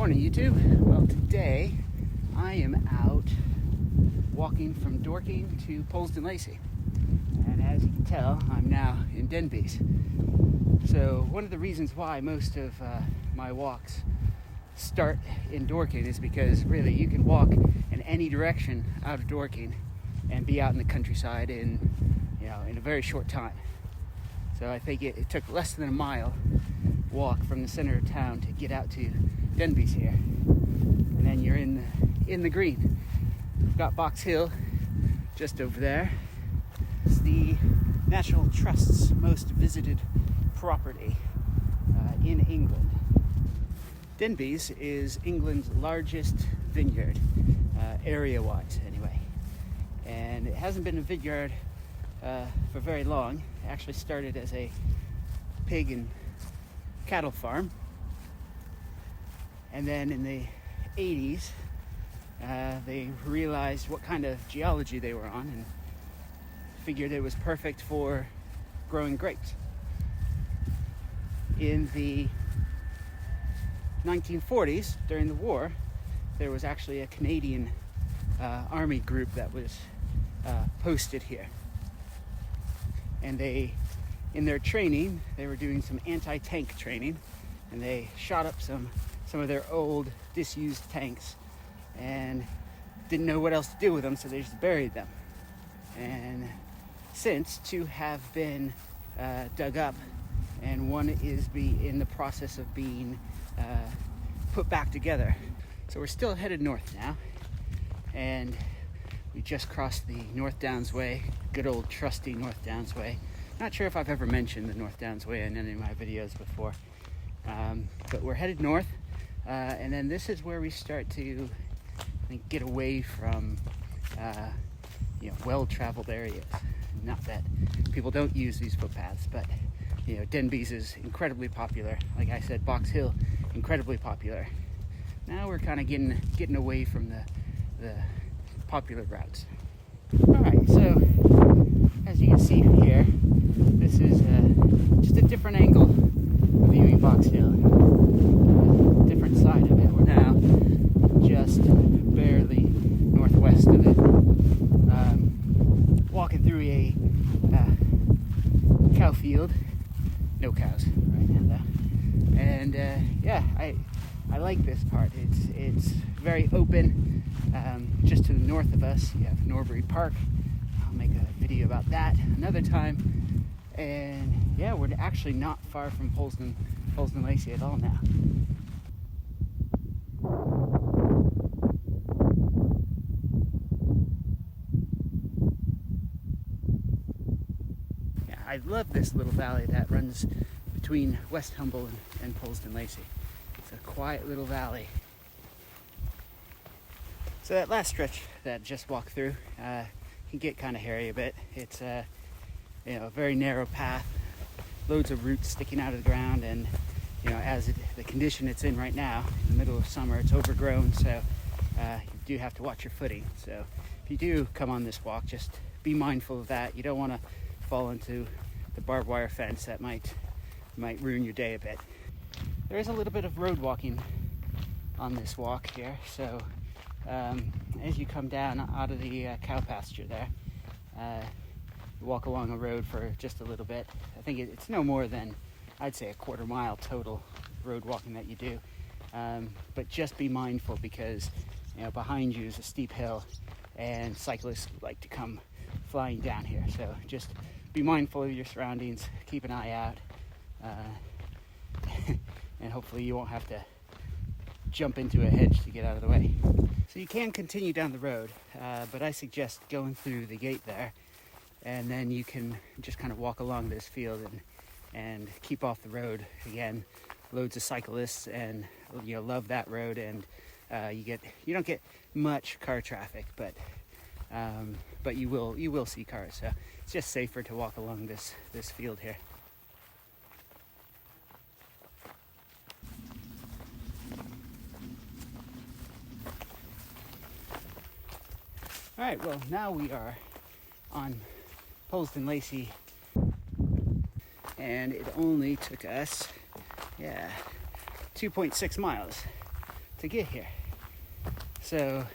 morning, YouTube. Well, today I am out walking from Dorking to Polesden Lacey, and as you can tell, I'm now in Denbies. So one of the reasons why most of my walks start in Dorking is because really you can walk in any direction out of Dorking and be out in the countryside in a very short time. So I think it took less than a mile walk from the center of town to get out to Denbies here, and then you're in the green. We've got Box Hill just over there. It's the National Trust's most visited property in England. Denbies is England's largest vineyard, area-wise anyway, and it hasn't been a vineyard for very long. It actually started as a pig and cattle farm, and then in the 80s they realized what kind of geology they were on and figured it was perfect for growing grapes. In the 1940s, during the war, there was actually a Canadian army group that was posted here, and in their training, they were doing some anti-tank training, and they shot up some of their old disused tanks and didn't know what else to do with them, so they just buried them. And since, two have been dug up, and one is in the process of being put back together. So we're still headed north now, and we just crossed the North Downs Way, good old trusty North Downs Way. Not sure if I've ever mentioned the North Downs Way in any of my videos before, but we're headed north, and then this is where we start to, I think, get away from well-traveled areas. Not that people don't use these footpaths, but Denbies is incredibly popular. Like I said, Box Hill, incredibly popular. Now we're kind of getting away from the popular routes. All right, so as you can see here, this is just a different angle of viewing Box Hill. Different side of it. We're now just barely northwest of it. Walking through a cow field. No cows right now though. And I like this part. It's very open. Just to the north of us, you have Norbury Park. I'll make a video about that another time. And yeah, we're actually not far from Polesden Lacey at all now. Yeah, I love this little valley that runs between West Humble and Polesden Lacey. It's a quiet little valley. So that last stretch that I just walked through can get kind of hairy a bit. It's a very narrow path, loads of roots sticking out of the ground, and the condition it's in right now, in the middle of summer, it's overgrown, so you do have to watch your footing. So if you do come on this walk, just be mindful of that. You don't want to fall into the barbed wire fence. That might ruin your day a bit. There is a little bit of road walking on this walk here, so as you come down out of the cow pasture there, you walk along a road for just a little bit. I think it's no more than, I'd say, a quarter mile total road walking that you do. But just be mindful, because behind you is a steep hill, and cyclists like to come flying down here. So just be mindful of your surroundings, keep an eye out, and hopefully you won't have to jump into a hedge to get out of the way. So you can continue down the road, but I suggest going through the gate there, and then you can just kind of walk along this field and keep off the road. Again, loads of cyclists, and love that road, and you don't get much car traffic, but you will see cars. So it's just safer to walk along this field here. All right, well, now we are on Polesden Lacey, and it only took us 2.6 miles to get here. So,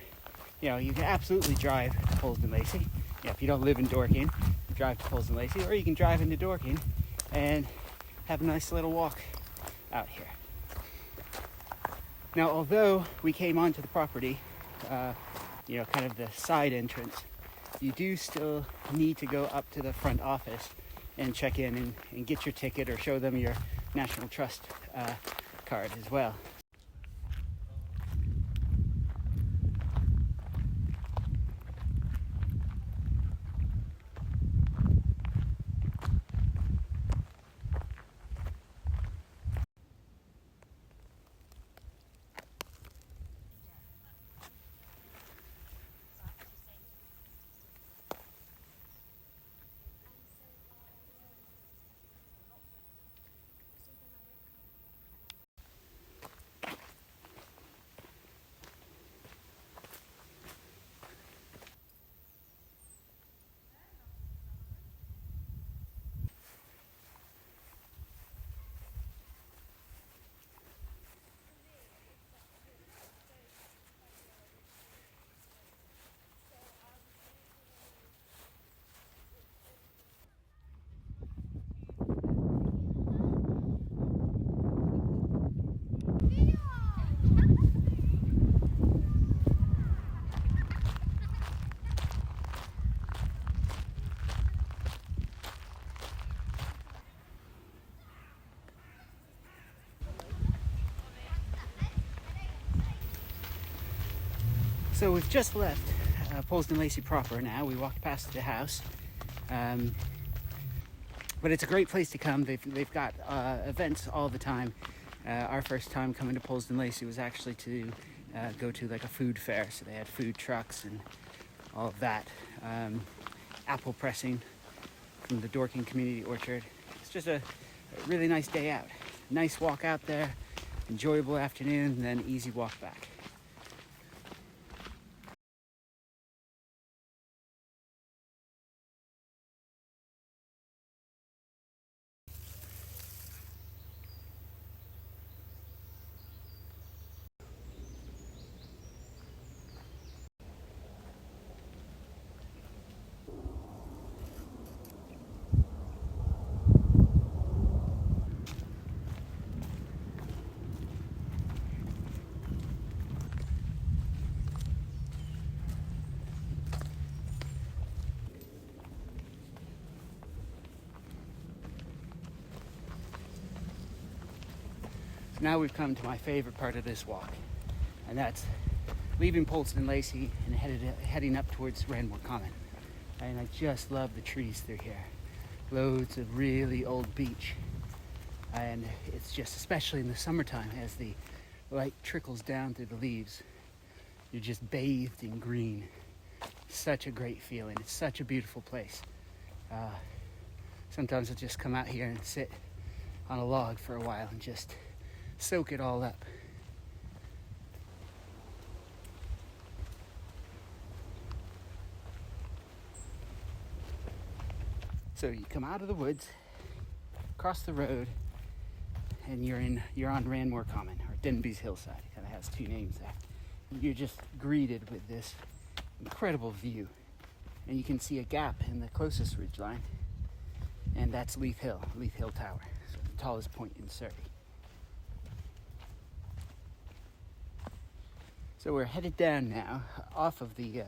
you can absolutely drive to Polesden Lacey. If you don't live in Dorking, drive to Polesden Lacey, or you can drive into Dorking and have a nice little walk out here. Now, although we came onto the property, kind of the side entrance, you do still need to go up to the front office and check in and get your ticket or show them your National Trust card as well. So we've just left Polesden Lacey proper now. We walked past the house. But it's a great place to come. They've got events all the time. Our first time coming to Polesden Lacey was actually to go to like a food fair. So they had food trucks and all of that. Apple pressing from the Dorking Community Orchard. It's just a really nice day out. Nice walk out there, enjoyable afternoon, and then easy walk back. Now we've come to my favorite part of this walk, and that's leaving Polesden Lacey and heading up towards Ranmore Common. And I just love the trees through here. Loads of really old beech. And it's just, especially in the summertime, as the light trickles down through the leaves, you're just bathed in green. Such a great feeling. It's such a beautiful place. Sometimes I'll just come out here and sit on a log for a while and just soak it all up. So you come out of the woods, cross the road, and you're on Ranmore Common, or Denby's Hillside. It kind of has two names there. You're just greeted with this incredible view, and you can see a gap in the closest ridgeline, and that's Leith Hill Tower, so the tallest point in Surrey. So we're headed down now, off of the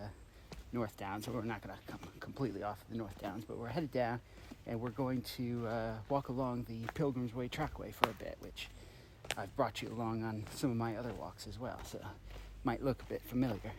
North Downs. We're not going to come completely off of the North Downs, but we're headed down, and we're going to walk along the Pilgrim's Way trackway for a bit, which I've brought you along on some of my other walks as well, so might look a bit familiar.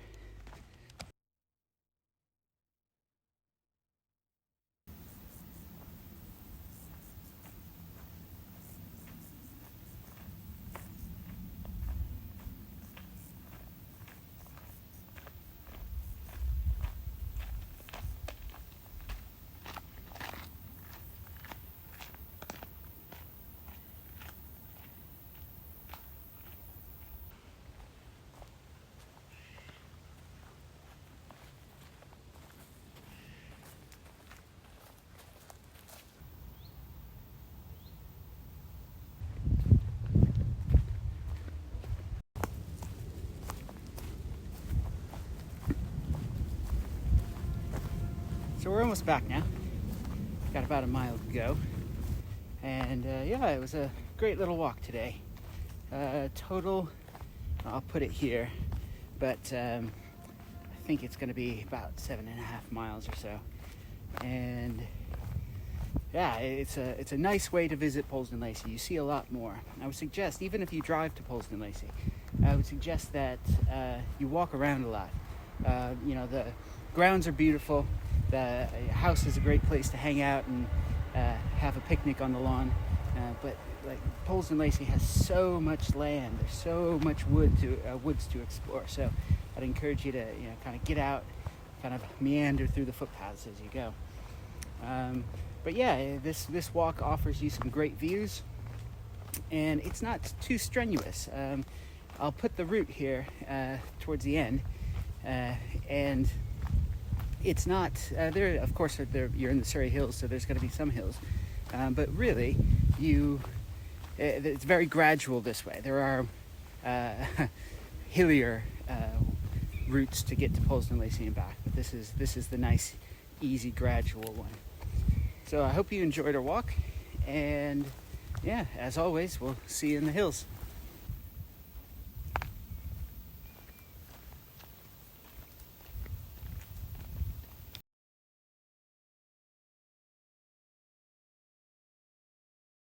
So we're almost back now. Got about a mile to go. And yeah, it was a great little walk today. Total, I'll put it here, but I think it's going to be about 7.5 miles or so. And yeah, it's a nice way to visit Polesden Lacey. You see a lot more. I would suggest, even if you drive to Polesden Lacey, I would suggest that you walk around a lot. The grounds are beautiful. The house is a great place to hang out and have a picnic on the lawn. But like Polesden Lacey has so much land. There's so much woods to explore. So I'd encourage you to kind of get out, kind of meander through the footpaths as you go. But yeah, this walk offers you some great views, and it's not too strenuous. I'll put the route here towards the end, and it's not there. Of course, you're in the Surrey Hills, so there's going to be some hills, but really, it's very gradual this way. There are hillier routes to get to Polesden Lacey and back, but this is the nice, easy, gradual one. So I hope you enjoyed our walk, and yeah, as always, we'll see you in the hills.